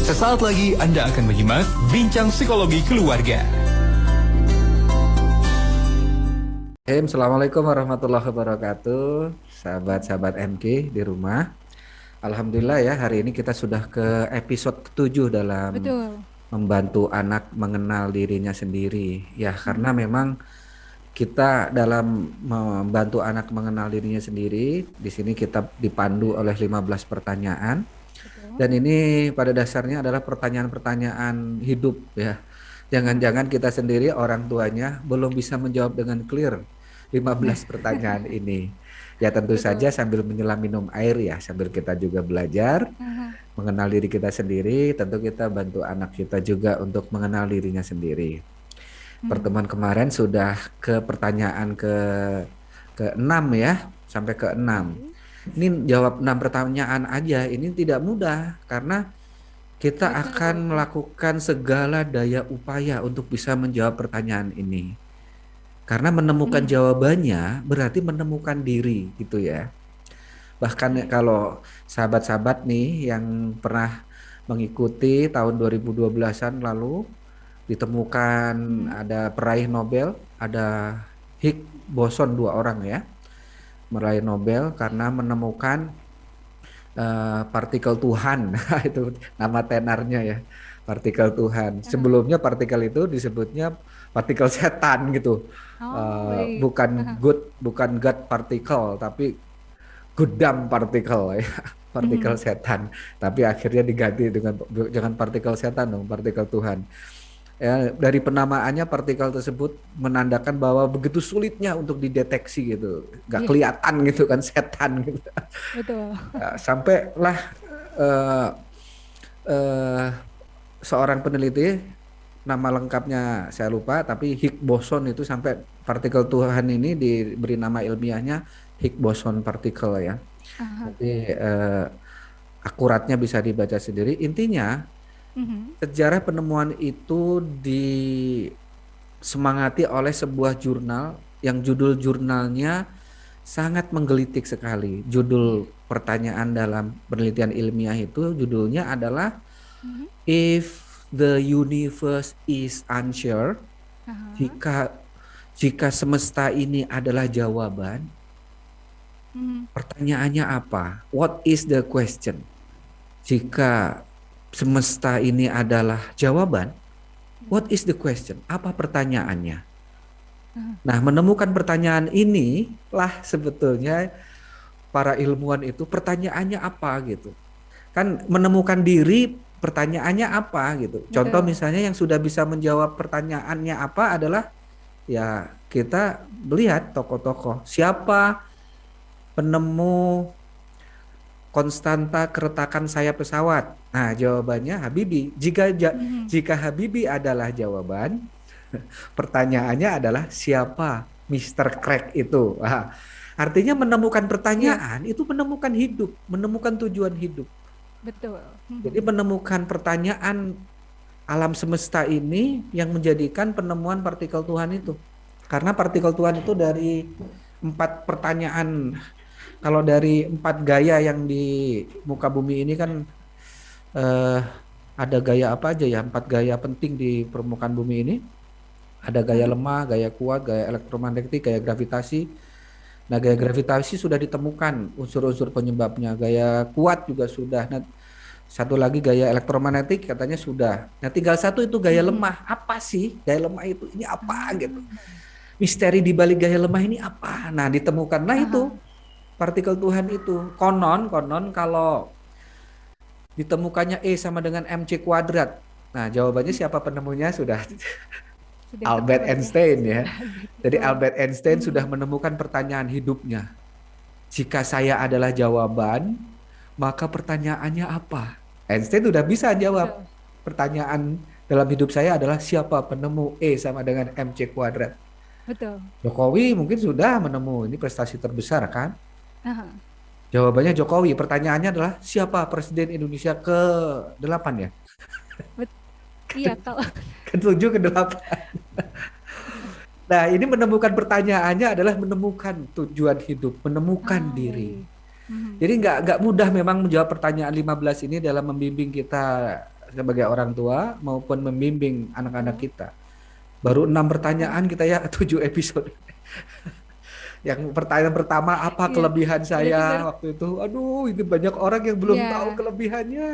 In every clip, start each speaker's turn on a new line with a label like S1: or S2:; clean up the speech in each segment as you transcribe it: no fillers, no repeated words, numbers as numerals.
S1: Sesaat lagi Anda akan menyimak Bincang Psikologi Keluarga.
S2: Assalamualaikum warahmatullahi wabarakatuh, sahabat-sahabat MK di rumah. Alhamdulillah ya, hari ini kita sudah ke episode ke-7 dalam
S3: Betul.
S2: membantu anak mengenal dirinya sendiri. Ya, karena
S3: Mhm.
S2: memang kita dalam membantu anak mengenal dirinya sendiri, di sini kita dipandu oleh 15 pertanyaan.
S3: Betul.
S2: Dan ini pada dasarnya adalah pertanyaan-pertanyaan hidup ya. Jangan-jangan kita sendiri orang tuanya belum bisa menjawab dengan clear 15 pertanyaan ini. Ya tentu saja
S3: Betul.
S2: sambil menyelam minum air ya, sambil kita juga belajar
S3: Mhm.
S2: mengenal diri kita sendiri, tentu kita bantu anak kita juga untuk mengenal dirinya sendiri.
S3: Mhm.
S2: Pertemuan kemarin sudah ke pertanyaan ke-6 ya, sampai ke-6.
S3: Oke.
S2: Ini jawab 6 pertanyaan aja, ini tidak mudah karena kita
S3: Betul.
S2: akan melakukan segala daya upaya untuk bisa menjawab pertanyaan ini. Karena menemukan
S3: Mhm.
S2: jawabannya berarti menemukan diri gitu ya. Bahkan
S3: Oke.
S2: kalau sahabat-sahabat nih yang pernah mengikuti tahun 2012-an lalu ditemukan
S3: Mhm.
S2: ada peraih Nobel, ada Higgs boson 2 orang ya, meraih Nobel karena menemukan partikel Tuhan. Itu nama tenarnya ya, partikel Tuhan.
S3: Aha.
S2: Sebelumnya partikel itu disebutnya partikel setan gitu.
S3: Oh, baik.
S2: Bukan
S3: Aha.
S2: bukan God particle tapi gudam partikel ya. Partikel
S3: Mhm.
S2: setan, tapi akhirnya diganti dengan jangan partikel setan dong, partikel Tuhan. Ya, dari penamaannya partikel tersebut menandakan bahwa begitu sulitnya untuk dideteksi gitu, nggak
S3: Iya,
S2: kelihatan gitu kan setan gitu.
S3: betul.
S2: Ya, sampailah eh, eh, seorang peneliti, nama lengkapnya saya lupa, tapi Higgs boson itu sampai partikel Tuhan ini diberi nama ilmiahnya Higgs boson particle ya.
S3: Aha.
S2: Jadi akuratnya bisa dibaca sendiri. Intinya
S3: Mhm.
S2: sejarah penemuan itu disemangati oleh sebuah jurnal yang judul jurnalnya sangat menggelitik sekali.
S3: Iya.
S2: Judul pertanyaan dalam penelitian ilmiah itu judulnya adalah
S3: Mhm.
S2: If the universe is unsure,
S3: Aha.
S2: jika jika semesta ini adalah jawaban,
S3: Mhm.
S2: pertanyaannya apa? What is the question? Jika semesta ini adalah jawaban, what is the question? Apa pertanyaannya?
S3: Aha.
S2: Nah, menemukan pertanyaan ini lah sebetulnya para ilmuwan itu pertanyaannya apa gitu. Kan menemukan diri pertanyaannya apa gitu. Contoh
S3: Betul.
S2: misalnya yang sudah bisa menjawab pertanyaannya apa adalah ya kita melihat tokoh-tokoh. Siapa penemu konstanta keretakan sayap pesawat? Nah, jawabannya Habibie.
S3: Mhm.
S2: Jika Habibie adalah jawaban, pertanyaannya adalah siapa Mister Crack itu? Nah, artinya menemukan
S3: Iya,
S2: pertanyaan itu menemukan hidup, menemukan tujuan hidup.
S3: betul.
S2: Jadi
S3: Mhm.
S2: menemukan pertanyaan alam semesta ini yang menjadikan penemuan partikel Tuhan itu. Karena partikel Tuhan itu dari 4 pertanyaan. Kalau dari 4 gaya yang di muka bumi ini kan eh, ada gaya apa aja ya? 4 gaya penting di permukaan bumi ini. Ada gaya
S3: Aha.
S2: lemah, gaya kuat, gaya elektromagnetik, gaya gravitasi. Nah, gaya gravitasi sudah ditemukan unsur-unsur penyebabnya. Gaya kuat juga sudah. Nah, satu lagi gaya elektromagnetik katanya sudah. Nah, tinggal satu itu gaya
S3: Mhm.
S2: lemah. Apa sih gaya lemah itu? Ini apa gitu?
S3: Ah.
S2: Misteri di balik gaya lemah ini apa? Nah, ditemukanlah itu
S3: Aha.
S2: partikel Tuhan itu. Konon kalau ditemukannya E sama dengan mc kuadrat. Nah, jawabannya siapa penemunya sudah
S3: Sudah
S2: Albert
S3: ketahuan ya.
S2: Einstein ya.
S3: Sudah
S2: Jadi
S3: betul.
S2: Albert Einstein sudah
S3: Mhm.
S2: menemukan pertanyaan hidupnya. Jika saya adalah jawaban, maka pertanyaannya apa? Einstein sudah bisa jawab.
S3: Betul.
S2: Pertanyaan dalam hidup saya adalah siapa penemu E sama dengan mc kuadrat.
S3: Betul.
S2: Jokowi mungkin sudah menemu, ini prestasi terbesar kan?
S3: Aha.
S2: Jawabannya Jokowi. Pertanyaannya adalah siapa presiden Indonesia ke-8 ya?
S3: Bet iya, kalau
S2: Ke-7, ke-8. Nah, ini menemukan pertanyaannya adalah menemukan tujuan hidup, menemukan
S3: oh,
S2: diri.
S3: baik. Mhm.
S2: Jadi nggak mudah memang menjawab pertanyaan 15 ini dalam membimbing kita sebagai orang tua maupun membimbing anak-anak
S3: Betul.
S2: kita. Baru 6
S3: Betul.
S2: pertanyaan kita ya, 7 episode. Yang pertanyaan pertama, apa
S3: Iya.
S2: kelebihan
S3: Berarti
S2: saya waktu itu? Aduh, ini banyak orang yang belum tahu
S3: iya,
S2: kelebihannya.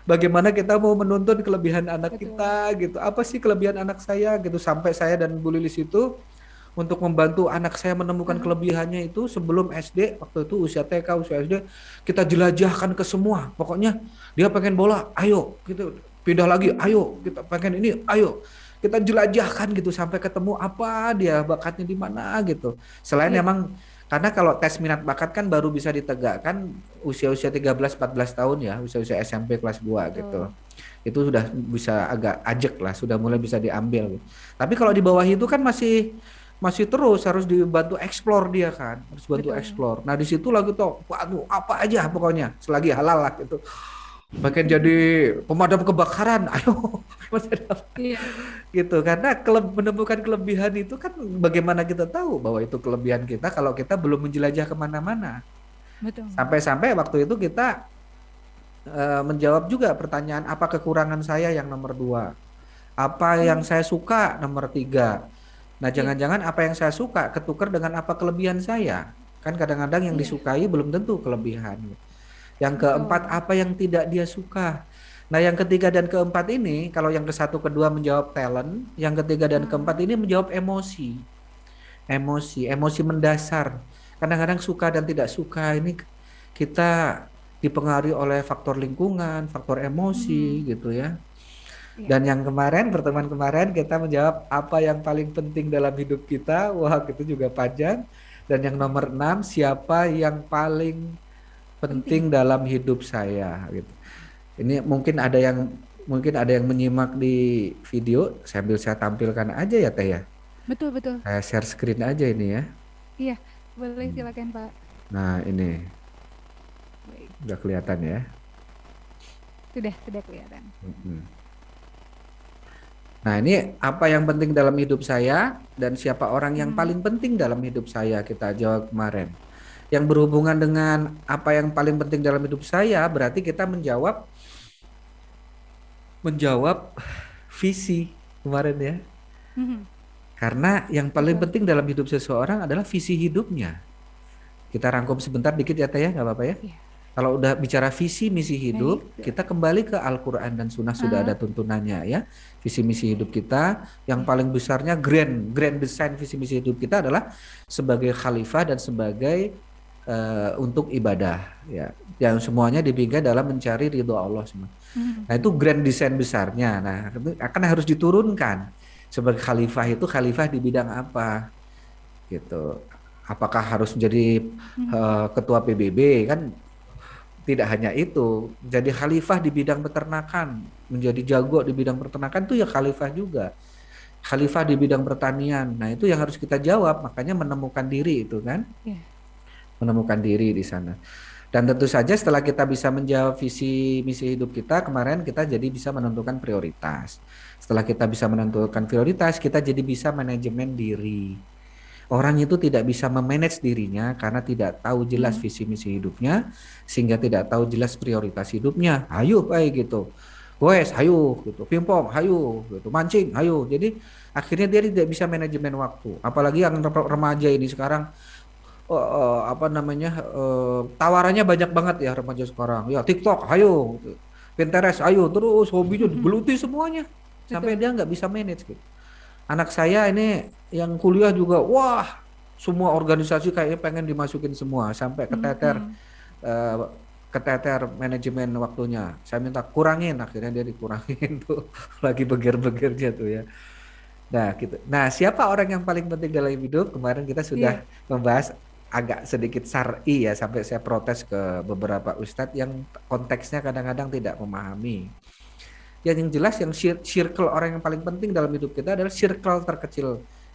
S2: Bagaimana kita mau menuntun kelebihan anak
S3: betul.
S2: kita gitu. Apa sih kelebihan anak saya gitu. Sampai saya dan Bu Lilis itu untuk membantu anak saya menemukan
S3: Aha.
S2: kelebihannya itu sebelum SD, waktu itu usia TK, usia SD, kita jelajahkan ke semua. Pokoknya dia pengen bola, ayo gitu. Pindah lagi, ayo. Kita pengen ini, ayo. Kita jelajahkan gitu sampai ketemu apa dia bakatnya di mana gitu. Selain
S3: Iya,
S2: emang karena kalau tes minat bakat kan baru bisa ditegakkan usia-usia 13-14 tahun ya, usia-usia SMP kelas 2 gitu.
S3: betul.
S2: Itu sudah bisa agak ajek lah, sudah mulai bisa diambil. Tapi kalau di
S3: Mhm.
S2: bawah itu kan masih masih terus harus dibantu explore dia kan, harus bantu
S3: Betul.
S2: explore. Nah di situ lagi tuh, waduh apa aja pokoknya selagi halal lah gitu. Pengen jadi pemadam kebakaran, ayo
S3: Iya,
S2: gitu. Karena menemukan kelebihan itu kan bagaimana kita tahu bahwa itu kelebihan kita kalau kita belum menjelajah kemana-mana.
S3: betul.
S2: Sampai-sampai waktu itu kita menjawab juga pertanyaan apa kekurangan saya yang nomor 2, apa yang
S3: Mhm.
S2: saya suka nomor 3. Nah,
S3: Iya,
S2: jangan-jangan apa yang saya suka ketukar dengan apa kelebihan saya. Kan kadang-kadang yang
S3: iya,
S2: disukai belum tentu kelebihan. Yang keempat,
S3: betul.
S2: apa yang tidak dia suka. Nah, yang ketiga dan keempat ini, kalau yang ke satu kedua menjawab talent, yang ketiga dan keempat
S3: Ah,
S2: ini menjawab emosi. Emosi mendasar. Kadang-kadang suka dan tidak suka ini kita dipengaruhi oleh faktor lingkungan, faktor emosi
S3: mhm.
S2: gitu ya.
S3: Iya,
S2: Dan yang kemarin, pertemuan kemarin kita menjawab apa yang paling penting dalam hidup kita. Wah, itu juga panjang. Dan yang nomor 6, siapa yang paling
S3: penting.
S2: penting dalam hidup saya gitu. Ini mungkin ada yang menyimak di video, sambil saya tampilkan aja ya Teh ya.
S3: Betul, betul.
S2: Saya share screen aja ini ya.
S3: Iya, boleh
S2: Hmm.
S3: silakan, Pak.
S2: Nah, ini
S3: Baik.
S2: udah kelihatan ya.
S3: Sudah kelihatan.
S2: Mm-mm. Nah, ini apa yang penting dalam hidup saya dan siapa orang yang
S3: Mhm.
S2: paling penting dalam hidup saya, kita jawab kemarin. Yang berhubungan dengan apa yang paling penting dalam hidup saya berarti kita menjawab visi kemarin ya.
S3: Mhm.
S2: Karena yang paling
S3: Betul.
S2: penting dalam hidup seseorang adalah visi hidupnya. Kita rangkum sebentar dikit ya Teh ya, nggak apa-apa ya.
S3: Iya,
S2: Kalau udah bicara visi misi
S3: baik.
S2: hidup, kita kembali ke Al-Quran dan Sunnah, sudah
S3: Ah,
S2: ada tuntunannya ya. Visi misi hidup kita yang
S3: iya.
S2: paling besarnya grand design visi misi hidup kita adalah sebagai khalifah dan sebagai untuk ibadah ya. Yang semuanya dibingkai dalam mencari ridho Allah semua.
S3: Mhm.
S2: Nah, itu grand design besarnya. Nah, itu akan harus diturunkan. Sebagai khalifah itu khalifah di bidang apa gitu. Apakah harus menjadi
S3: Mhm.
S2: ketua PBB kan, tidak hanya itu, jadi khalifah di bidang peternakan, menjadi jago di bidang peternakan itu ya khalifah juga. Khalifah di bidang pertanian. Nah, itu yang harus kita jawab, makanya menemukan diri itu kan,
S3: Iya.
S2: menemukan diri di sana. Dan tentu saja setelah kita bisa menjawab visi misi hidup kita, kemarin kita jadi bisa menentukan prioritas. Setelah kita bisa menentukan prioritas, kita jadi bisa manajemen diri. Orang itu tidak bisa memanage dirinya karena tidak tahu jelas
S3: Mhm.
S2: visi misi hidupnya, sehingga tidak tahu jelas prioritas hidupnya. Hayu kayak gitu. Wes, hayu gitu. Pingpong, hayu gitu. Mancing, hayu. Jadi akhirnya dia tidak bisa manajemen waktu. Apalagi yang remaja ini sekarang apa namanya? Tawarannya banyak banget ya remaja sekarang. Ya TikTok, hayu. Pinterest, hayu. Terus hobinya digeluti semuanya. Sampai
S3: Betul.
S2: dia nggak bisa manage gitu. Anak saya ini yang kuliah juga, wah, semua organisasi kayaknya pengen dimasukin semua sampai
S3: Mhm.
S2: eh, keteter manajemen waktunya. Saya minta kurangin, akhirnya dia dikurangin tuh, lagi beger-begernya tuh ya. Nah, gitu. Nah, siapa orang yang paling penting dalam hidup? Kemarin kita sudah
S3: Iya.
S2: membahas agak sedikit syar'i ya, sampai saya protes ke beberapa ustadz yang konteksnya kadang-kadang tidak memahami. Yang jelas yang circle orang yang paling penting dalam hidup kita adalah circle terkecil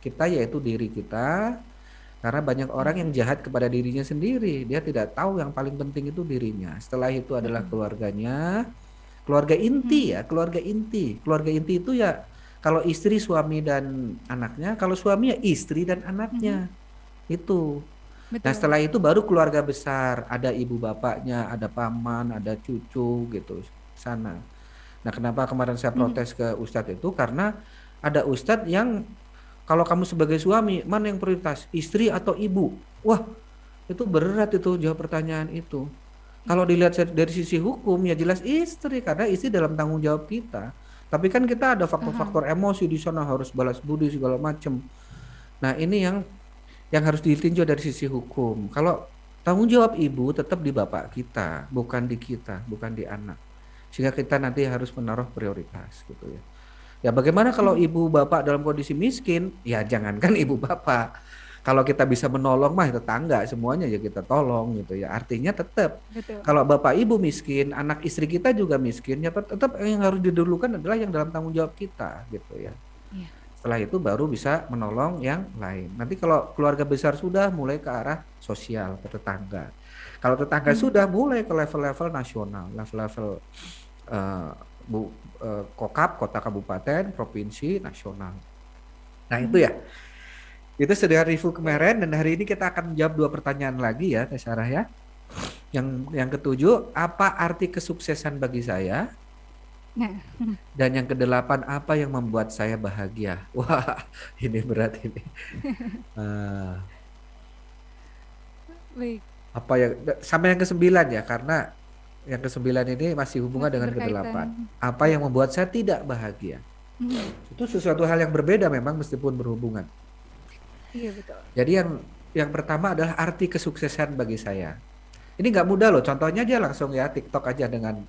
S2: kita, yaitu diri kita. Karena banyak orang yang
S3: Mhm.
S2: jahat kepada dirinya sendiri. Dia tidak tahu yang paling penting itu dirinya. Setelah itu adalah
S3: Betul.
S2: keluarganya, keluarga inti
S3: Mhm.
S2: ya, keluarga inti. Keluarga inti itu ya kalau istri, suami dan anaknya, kalau suami ya istri dan
S3: Mhm.
S2: anaknya. Itu. Nah,
S3: Betul.
S2: setelah itu baru keluarga besar, ada ibu bapaknya, ada paman, ada cucu gitu sana. Nah, kenapa kemarin saya
S3: Mhm.
S2: protes ke Ustadz itu karena ada Ustadz yang kalau kamu sebagai suami mana yang prioritas, istri atau ibu? Wah, itu berat itu jawab pertanyaan itu. Kalau
S3: Iya.
S2: dilihat dari sisi hukum ya jelas istri karena istri dalam tanggung jawab kita. Tapi kan kita ada
S3: Aha.
S2: faktor-faktor emosi di sana harus balas budi segala macam. Nah, ini yang harus ditinjau dari sisi hukum. Kalau tanggung jawab ibu tetap di bapak kita, bukan di kita, bukan di anak. Sehingga kita nanti harus menaruh prioritas gitu ya. Ya bagaimana kalau
S3: Mhm.
S2: ibu bapak dalam kondisi miskin? Ya jangankan ibu bapak. Kalau kita bisa menolong mah tetangga semuanya ya kita tolong gitu ya. Artinya tetap
S3: Betul.
S2: kalau bapak ibu miskin, anak istri kita juga miskin, ya tetap yang harus didahulukan adalah yang dalam tanggung jawab kita gitu ya.
S3: Iya.
S2: Setelah itu baru bisa menolong yang lain. Nanti kalau keluarga besar sudah mulai ke arah sosial, ke tetangga. Kalau tetangga
S3: Mhm.
S2: sudah mulai ke level-level nasional, level-level eh, bu, kokap, kota kabupaten, provinsi, nasional. Nah itu
S3: Mhm.
S2: ya, itu sudah review
S3: Baik.
S2: kemarin dan hari ini kita akan menjawab 2 pertanyaan lagi ya, Teh Sarah ya. Yang ketujuh, apa arti kesuksesan bagi saya?
S3: Nah,
S2: Dan yang kedelapan, apa yang membuat saya bahagia? Wah, ini berat ini. Eh,
S3: baik.
S2: apa yang sampai yang ke-9 ya, karena yang ke-9 ini masih hubungan
S3: Masih
S2: dengan
S3: berkaitan.
S2: kedelapan. Apa
S3: Ya.
S2: yang membuat saya tidak bahagia?
S3: Mhm.
S2: Itu sesuatu hal yang berbeda memang meskipun berhubungan.
S3: Iya betul.
S2: Jadi yang pertama adalah arti kesuksesan bagi saya. Ini nggak mudah loh. Contohnya aja langsung ya TikTok aja dengan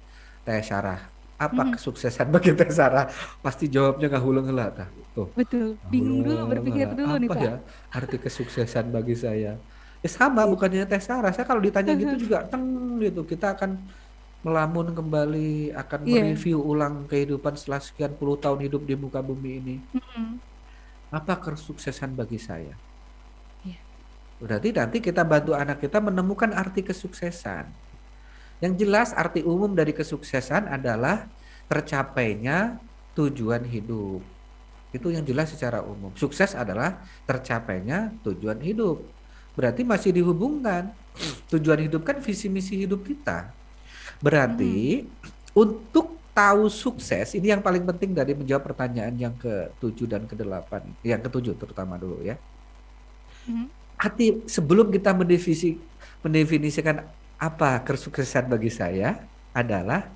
S2: Teh Sarah. Apa
S3: Mhm.
S2: kesuksesan bagi Teh Sarah? Pasti jawabnya nggak huleng-hela. Tuh,
S3: Betul. Bingung dulu, berpikir
S2: huleng-hela.
S3: dulu nih,
S2: Apa
S3: Pak.
S2: ya arti kesuksesan bagi saya? Ya sama,
S3: Iya.
S2: bukannya Teh Sarah. Saya kalau ditanya gitu juga teng gitu. Kita akan melamun kembali, akan
S3: Iya.
S2: mereview ulang kehidupan setelah sekian puluh tahun hidup di muka bumi ini.
S3: Mhm.
S2: Apa kesuksesan bagi saya?
S3: Iya.
S2: Berarti nanti kita bantu anak kita menemukan arti kesuksesan. Yang jelas arti umum dari kesuksesan adalah tercapainya tujuan hidup. Itu yang jelas secara umum. Sukses adalah tercapainya tujuan hidup. Berarti masih dihubungkan. Tujuan hidup kan visi misi hidup kita.
S3: Mhm.
S2: Berarti untuk tahu sukses, ini yang paling penting dari menjawab pertanyaan yang ke-7 dan ke-8. Yang ke-7 terutama dulu ya.
S3: Mhm.
S2: Sebelum kita mendefinisikan apa kesuksesan bagi saya adalah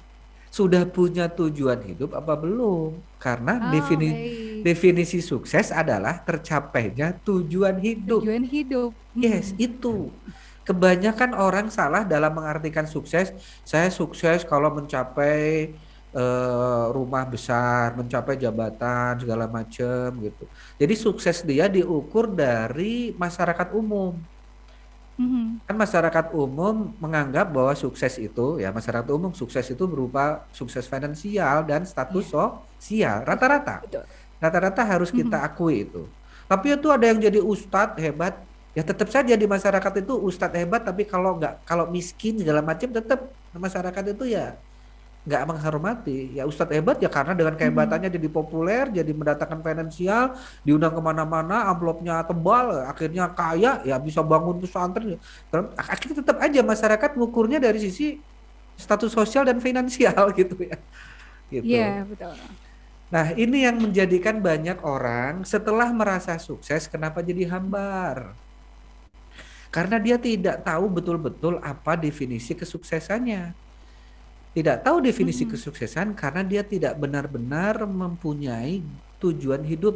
S2: sudah punya tujuan hidup apa belum? Karena
S3: Oh, baik.
S2: definisi sukses adalah tercapainya tujuan hidup.
S3: Tujuan hidup.
S2: Yes,
S3: Mhm.
S2: itu. Kebanyakan orang salah dalam mengartikan sukses. Saya sukses kalau mencapai rumah besar, mencapai jabatan segala macam gitu. Jadi sukses dia diukur dari masyarakat umum.
S3: Mhm.
S2: Kan masyarakat umum menganggap bahwa sukses itu ya masyarakat umum sukses itu berupa sukses finansial dan
S3: Iya.
S2: status sosial.
S3: Sosial.
S2: Rata-rata.
S3: Betul.
S2: Rata-rata harus kita
S3: Mhm.
S2: akui itu. Tapi itu ada yang jadi ustadz hebat, ya tetap saja di masyarakat itu ustadz hebat, tapi kalau miskin segala macam tetap masyarakat itu ya nggak menghormati. Ya ustadz hebat ya karena dengan
S3: Mhm.
S2: kehebatannya jadi populer, jadi mendatangkan finansial, diundang kemana-mana, amplopnya tebal, akhirnya kaya, ya bisa bangun pesantren. Akhirnya tetap aja masyarakat mengukurnya dari sisi status sosial dan finansial gitu ya, gitu.
S3: Iya, betul.
S2: Nah, ini yang menjadikan banyak orang setelah merasa sukses, kenapa jadi hambar? Karena dia tidak tahu betul-betul apa definisi kesuksesannya. Tidak tahu definisi
S3: Mhm.
S2: kesuksesan karena dia tidak benar-benar mempunyai tujuan hidup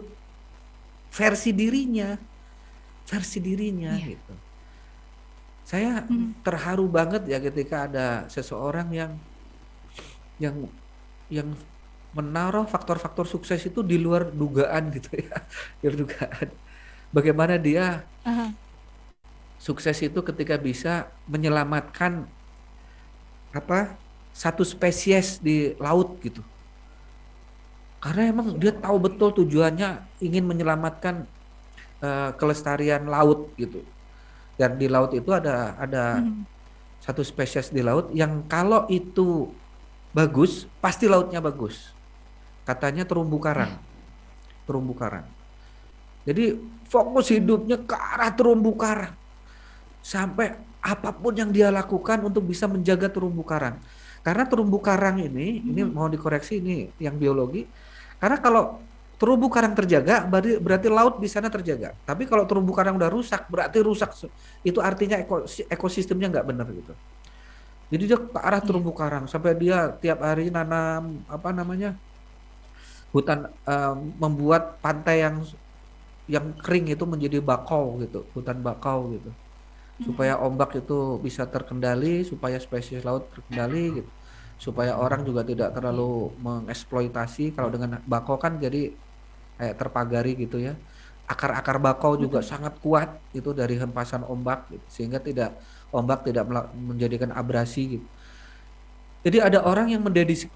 S2: versi dirinya
S3: Iya.
S2: gitu. Saya
S3: Mhm.
S2: terharu banget ya ketika ada seseorang yang yang menaruh faktor-faktor sukses itu di luar dugaan gitu ya. Di luar dugaan. Bagaimana dia
S3: Aha.
S2: sukses itu ketika bisa menyelamatkan apa satu spesies di laut gitu. Karena emang
S3: Ya
S2: dia tahu
S3: Allah.
S2: betul tujuannya ingin menyelamatkan kelestarian laut gitu. Dan di laut itu ada
S3: Mhm.
S2: satu spesies di laut yang kalau itu bagus, pasti lautnya bagus. Katanya terumbu
S3: Ya.
S2: karang, terumbu karang. Jadi fokus
S3: Mhm.
S2: hidupnya ke arah terumbu karang. Sampai apapun yang dia lakukan untuk bisa menjaga terumbu karang. Karena terumbu karang ini mau dikoreksi ini yang biologi. Karena kalau terumbu karang terjaga, berarti laut di sana terjaga. Tapi kalau terumbu karang udah rusak, berarti rusak. Itu artinya ekosistemnya nggak benar gitu. Jadi dia ke arah terumbu karang sampai dia tiap hari nanam apa namanya hutan, membuat pantai yang kering itu menjadi bakau gitu, hutan bakau gitu. Supaya ombak itu bisa terkendali, supaya spesies laut terkendali gitu. Supaya orang juga tidak terlalu mengeksploitasi. Kalau dengan bakau kan jadi kayak terpagari gitu ya. Akar-akar bakau juga sangat kuat itu dari hempasan ombak gitu, sehingga ombak tidak menjadikan abrasi gitu. Jadi ada orang yang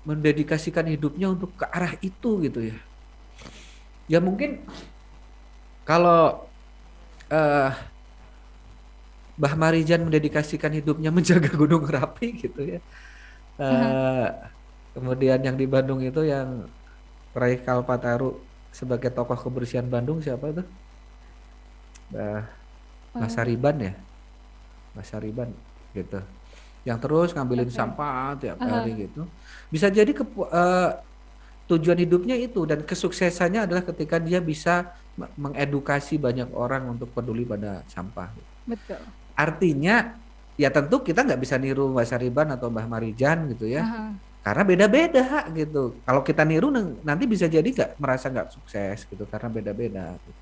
S2: mendedikasikan hidupnya untuk ke arah itu gitu ya. Ya mungkin kalau eh, Mbah Marijan mendedikasikan hidupnya menjaga Gunung Merapi gitu ya. Eh, Kemudian yang di Bandung itu yang Rai Kalpataru sebagai tokoh kebersihan Bandung siapa itu? Mas Sariban ya, Mas Sariban gitu. Yang terus ngambilin sampah tiap hari gitu. Bisa jadi tujuan hidupnya itu dan kesuksesannya adalah ketika dia bisa mengedukasi banyak orang untuk peduli pada sampah.
S3: Betul.
S2: Artinya ya tentu kita nggak bisa niru Mbak Sariban atau Mbah Marijan gitu ya. Karena beda-beda gitu. Kalau kita niru nanti bisa jadi merasa nggak sukses gitu karena beda-beda. Gitu.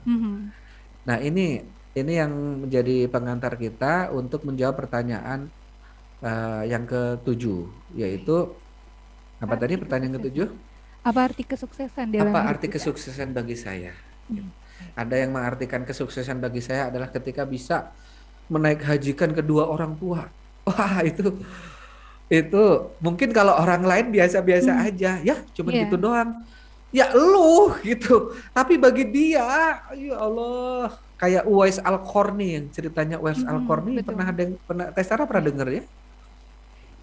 S2: Nah ini yang menjadi pengantar kita untuk menjawab pertanyaan yang ke-7, yaitu apa tadi pertanyaan ke-7?
S3: Apa arti kesuksesan dalam
S2: Apa
S3: hidup
S2: arti
S3: kita?
S2: kesuksesan bagi saya? Ada yang mengartikan kesuksesan bagi saya adalah ketika bisa menaik hajikan kedua orang tua. Wah itu mungkin kalau orang lain biasa-biasa aja, ya cuma gitu doang. Ya lu gitu. Tapi bagi dia, ya Allah, kayak Uwais Al-Qarni yang ceritanya Uwais Al-Qarni
S3: betul.
S2: pernah Tessara pernah dengar ya?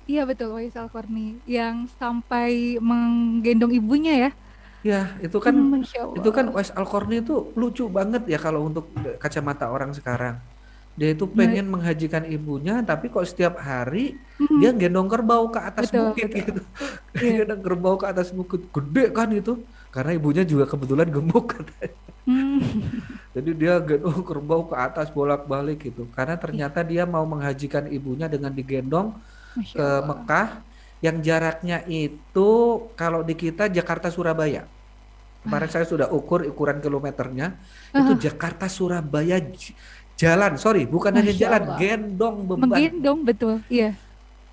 S3: Iya betul, Uwais Al-Qarni yang sampai menggendong ibunya ya.
S2: Ya, itu kan
S3: Masya Allah.
S2: Uwais Al-Qarni itu lucu banget ya kalau untuk kacamata orang sekarang. Dia itu pengen menghajikan ibunya, tapi kok setiap hari dia gendong kerbau ke atas bukit gitu. Gendong kerbau ke atas bukit, gede kan itu. Karena ibunya juga kebetulan gemuk katanya. Jadi dia gendong kerbau ke atas bolak-balik gitu. Karena ternyata dia mau menghajikan ibunya dengan digendong ke Mekah yang jaraknya itu kalau di kita Jakarta Surabaya. Kemarin saya sudah ukuran kilometernya itu Jakarta Surabaya jalan, bukan hanya jalan, gendong beban.
S3: Menggendong betul, iya.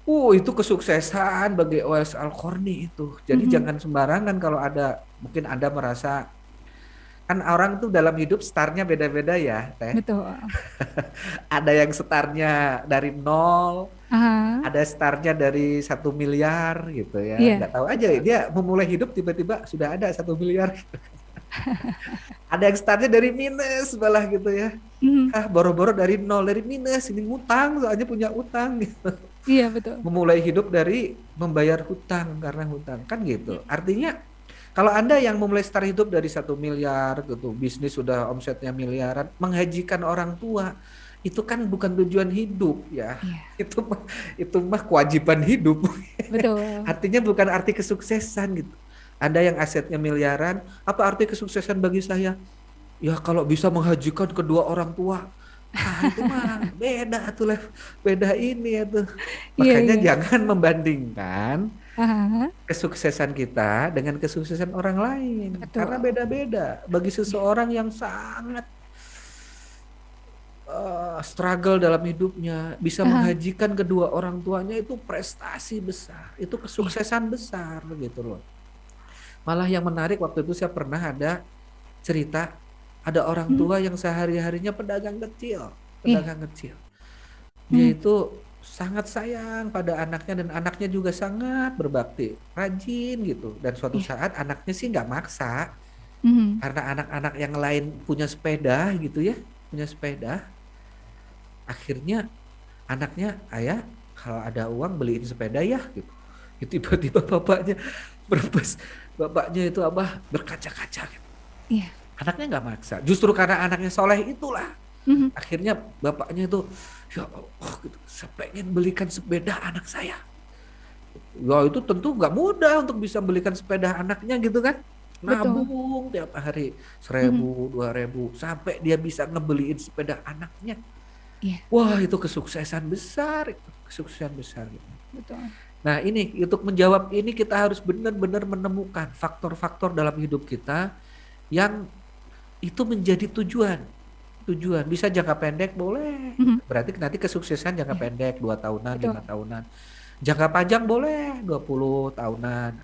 S2: Itu kesuksesan bagi Uwais Al-Qarni itu. Jadi jangan sembarangan kalau mungkin Anda merasa kan orang tuh dalam hidup startnya beda-beda ya, Teh.
S3: Betul.
S2: Ada yang startnya dari 0, ada startnya dari 1 miliar gitu ya. Nggak tahu aja dia memulai hidup tiba-tiba sudah ada 1 miliar. Ada yang startnya dari minus malah gitu ya. Boro-boro dari 0, dari minus, ini ngutang soalnya punya utang gitu.
S3: Iya betul.
S2: Memulai hidup dari membayar hutang karena hutang kan gitu. Artinya kalau Anda yang memulai start hidup dari 1 miliar gitu, bisnis sudah omsetnya miliaran, menghajikan orang tua itu kan bukan tujuan hidup ya. Itu mah kewajiban hidup.
S3: Betul.
S2: Artinya bukan arti kesuksesan gitu. Anda yang asetnya miliaran, apa arti kesuksesan bagi saya? Ya kalau bisa menghajikan kedua orang tua. Itu mah beda tuh, beda ini ya tuh. Makanya jangan membandingkan kesuksesan kita dengan kesuksesan orang lain. Betul. Karena beda-beda. Bagi seseorang yang sangat struggle dalam hidupnya, bisa menghajikan kedua orang tuanya itu prestasi besar. Itu kesuksesan besar gitu loh. Malah yang menarik waktu itu saya pernah ada cerita ada orang tua yang sehari-harinya pedagang kecil. Dia itu sangat sayang pada anaknya dan anaknya juga sangat berbakti, rajin gitu. Dan suatu saat anaknya sih nggak maksa, karena anak-anak yang lain punya sepeda gitu ya, Akhirnya anaknya, ayah kalau ada uang beliin sepeda ya gitu. Tiba-tiba bapaknya itu berkaca-kaca gitu. Anaknya nggak maksa, justru karena anaknya soleh itulah. Akhirnya bapaknya itu, ya Allah gitu, saya pengen belikan sepeda anak saya. Ya itu tentu nggak mudah untuk bisa belikan sepeda anaknya gitu kan.
S3: Betul.
S2: Nabung tiap hari
S3: Mhm.
S2: 1.000, 2.000 sampai dia bisa ngebeliin sepeda anaknya.
S3: Iya,
S2: Wah itu kesuksesan besar, itu kesuksesan besar. Gitu.
S3: betul.
S2: Nah ini untuk menjawab ini kita harus benar-benar menemukan faktor-faktor dalam hidup kita yang itu menjadi tujuan. Tujuan bisa jangka pendek boleh.
S3: Mhm.
S2: Berarti nanti kesuksesan jangka
S3: Iya,
S2: pendek 2 tahunan, 5
S3: betul.
S2: tahunan. Jangka panjang boleh 20 tahunan.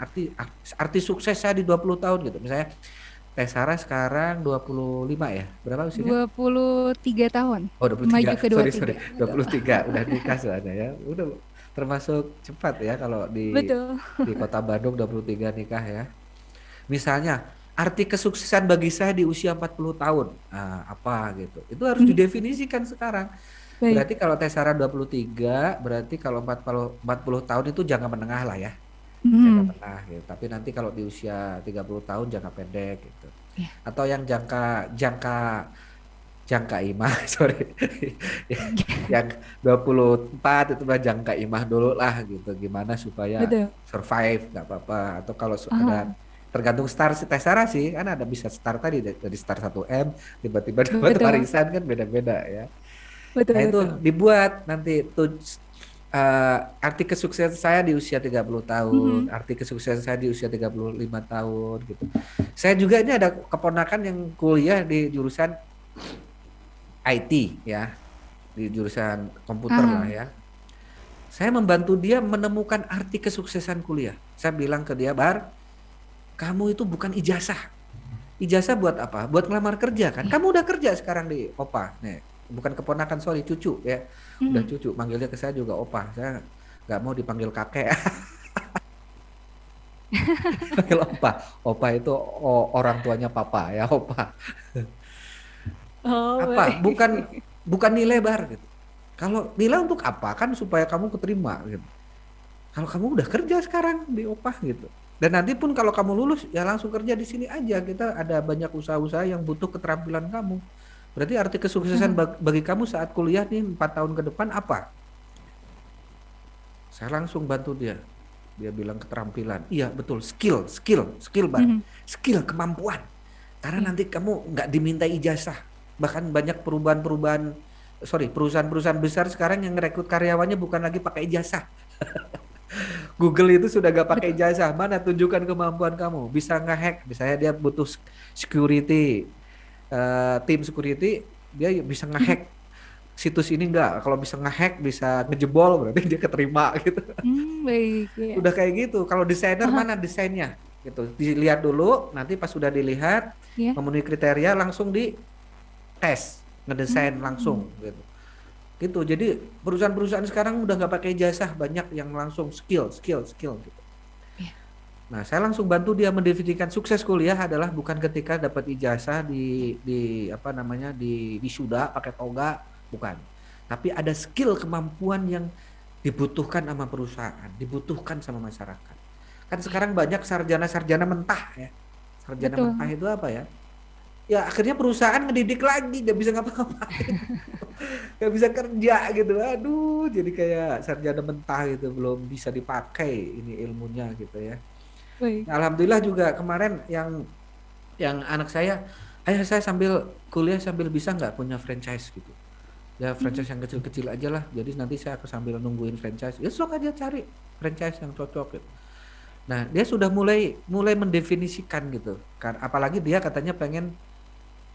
S2: Arti sukses saya di 20 tahun gitu. Misalnya Teh Sarah sekarang 25 ya. Berapa usianya?
S3: 23 tahun,
S2: Oh 23.
S3: maju ke
S2: Sorry
S3: 23,
S2: sorry.
S3: betul.
S2: 23 udah nikah soalnya ya. Udah termasuk cepat ya kalau
S3: Betul.
S2: di Kota Bandung 23 nikah ya. Misalnya arti kesuksesan bagi saya di usia 40 tahun. Nah, apa gitu. Itu harus
S3: Mhm.
S2: didefinisikan sekarang.
S3: Baik.
S2: Berarti kalau Teh Sarah 23, berarti kalau 40 tahun itu jangka menengah lah ya. Jangka
S3: Mhm.
S2: menengah gitu. Tapi nanti kalau di usia 30 tahun jangka pendek gitu.
S3: Iya.
S2: Atau yang jangka jangka jangka imah, sorry. Yang 24 itu mah jangka imah dulu lah gitu. Gimana supaya
S3: Betul.
S2: survive nggak apa-apa. Atau kalau ada
S3: Heeh.
S2: tergantung star si Teh Sarah sih kan ada bisa start tadi dari star 1M tiba-tiba dapat
S3: Betul.
S2: warisan kan beda-beda ya. Nah
S3: Betul
S2: itu
S3: betul.
S2: dibuat nanti tuh arti kesuksesan saya di usia 30 tahun,
S3: Mhm.
S2: arti kesuksesan saya di usia 35 tahun gitu. Saya juga ini ada keponakan yang kuliah di jurusan IT ya, di jurusan komputer lah
S3: Ah.
S2: ya. Saya membantu dia menemukan arti kesuksesan kuliah. Saya bilang ke dia, Bar, kamu itu bukan ijazah. Ijazah buat apa? Buat ngelamar kerja kan?
S3: Iya.
S2: Kamu udah kerja sekarang di Opa. Nih, bukan keponakan, sorry, cucu ya. Udah
S3: Mhm.
S2: cucu, manggilnya ke saya juga Opa. Saya nggak mau dipanggil kakek. Panggil Opa. Opa itu orang tuanya Papa ya, Opa.
S3: Oh,
S2: Apa? Bukan
S3: baik.
S2: bukan nilai bar gitu. Kalau nilai untuk apa? Kan supaya kamu keterima gitu. Kalau kamu udah kerja sekarang di Opah gitu. Dan nanti pun kalau kamu lulus ya langsung kerja di sini aja. Kita ada banyak usaha-usaha yang butuh keterampilan kamu. Berarti arti kesuksesan
S3: Mhm.
S2: bagi kamu saat kuliah nih 4 tahun ke depan apa? Saya langsung bantu dia. Dia bilang keterampilan. Iya betul, skill bar.
S3: Mhm.
S2: Skill, kemampuan. Karena
S3: Iya.
S2: nanti kamu nggak diminta ijazah. Bahkan banyak perusahaan-perusahaan besar sekarang yang merekrut karyawannya bukan lagi pakai ijazah. Google itu sudah gak pakai
S3: Betul.
S2: ijazah. Mana tunjukkan kemampuan kamu. Bisa ngehack. Misalnya dia butuh security, tim security, dia bisa
S3: Mhm.
S2: ngehack situs ini enggak. Kalau bisa ngehack, bisa ngejebol, berarti dia keterima gitu.
S3: Baik, iya.
S2: Udah kayak gitu. Kalau desainer
S3: Heeh.
S2: mana desainnya? Gitu. Dilihat dulu, nanti pas sudah dilihat,
S3: Iya.
S2: memenuhi kriteria langsung di tes, ngedesain
S3: Mmm.
S2: langsung gitu. Gitu. Jadi perusahaan-perusahaan sekarang udah nggak pakai ijazah, banyak yang langsung skill gitu.
S3: Iya.
S2: Nah, saya langsung bantu dia mendefinisikan sukses kuliah adalah bukan ketika dapat ijazah di apa namanya di wisuda pakai toga, bukan. Tapi ada skill kemampuan yang dibutuhkan sama perusahaan, dibutuhkan sama masyarakat. Kan
S3: Iya.
S2: sekarang banyak sarjana-sarjana mentah ya. Sarjana mentah
S3: Betul.
S2: itu apa ya? Ya akhirnya perusahaan ngedidik lagi, nggak bisa ngapa-ngapain, nggak bisa kerja gitu. Aduh, jadi kayak sarjana mentah gitu, belum bisa dipakai ini ilmunya gitu ya.
S3: Baik.
S2: Nah, alhamdulillah juga kemarin yang anak saya, ayah saya sambil kuliah sambil bisa nggak punya franchise gitu. Ya
S3: Mmm.
S2: franchise yang kecil-kecil aja lah. Jadi nanti saya aku sambil nungguin franchise. Ya sok aja cari franchise yang cocok gitu. Nah, dia sudah mulai mulai mendefinisikan gitu. Kan apalagi dia katanya pengen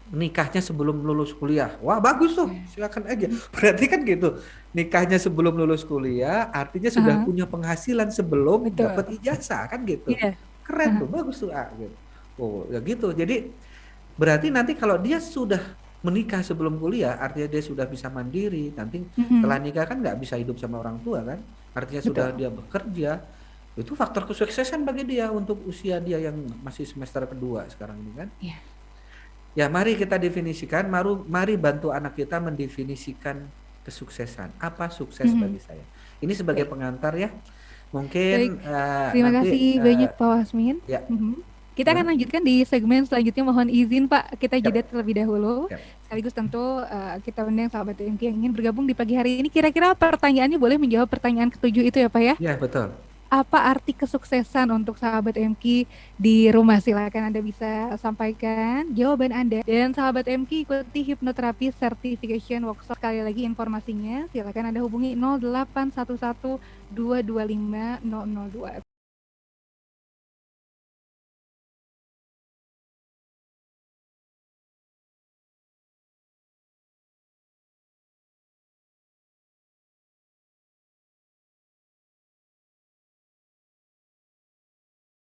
S2: nikahnya sebelum lulus kuliah. Wah, bagus tuh.
S3: Nah.
S2: Silakan aja.
S3: Mhm.
S2: Berarti kan gitu. Nikahnya sebelum lulus kuliah artinya sudah
S3: Heeh.
S2: punya penghasilan sebelum
S3: Betul.
S2: dapat ijazah kan gitu.
S3: Iya.
S2: Keren
S3: Heeh.
S2: tuh, bagus tuh ah gitu. Oh, ya gitu. Jadi berarti nanti kalau dia sudah menikah sebelum kuliah, artinya dia sudah bisa mandiri. Nanti setelah
S3: Mhm.
S2: nikah kan nggak bisa hidup sama orang tua kan. Artinya sudah
S3: Betul.
S2: dia bekerja. Itu faktor kesuksesan bagi dia untuk usia dia yang masih semester kedua sekarang ini kan.
S3: Iya.
S2: Ya, mari kita definisikan, mari bantu anak kita mendefinisikan kesuksesan. Apa sukses
S3: Mhm.
S2: bagi saya? Ini sebagai
S3: Baik.
S2: pengantar ya.
S3: Baik.
S2: Mungkin
S3: Terima
S2: nanti
S3: kasih banyak Pak Wasmin.
S2: ya,
S3: Mhm. Kita
S2: gimana?
S3: akan lanjutkan di segmen selanjutnya, mohon izin Pak, kita
S2: Siap,
S3: jeda terlebih dahulu.
S2: siap.
S3: Sekaligus tentu, kita undang sahabat TMQ yang ingin bergabung di pagi hari ini. Kira-kira pertanyaannya boleh menjawab pertanyaan ketujuh itu ya Pak ya?
S2: Ya, betul.
S3: apa arti kesuksesan untuk sahabat MQ di rumah? Silakan Anda bisa sampaikan jawaban Anda. Dan sahabat MQ ikuti hipnoterapi certification workshop. Sekali lagi informasinya, silakan Anda hubungi 0811 225 002.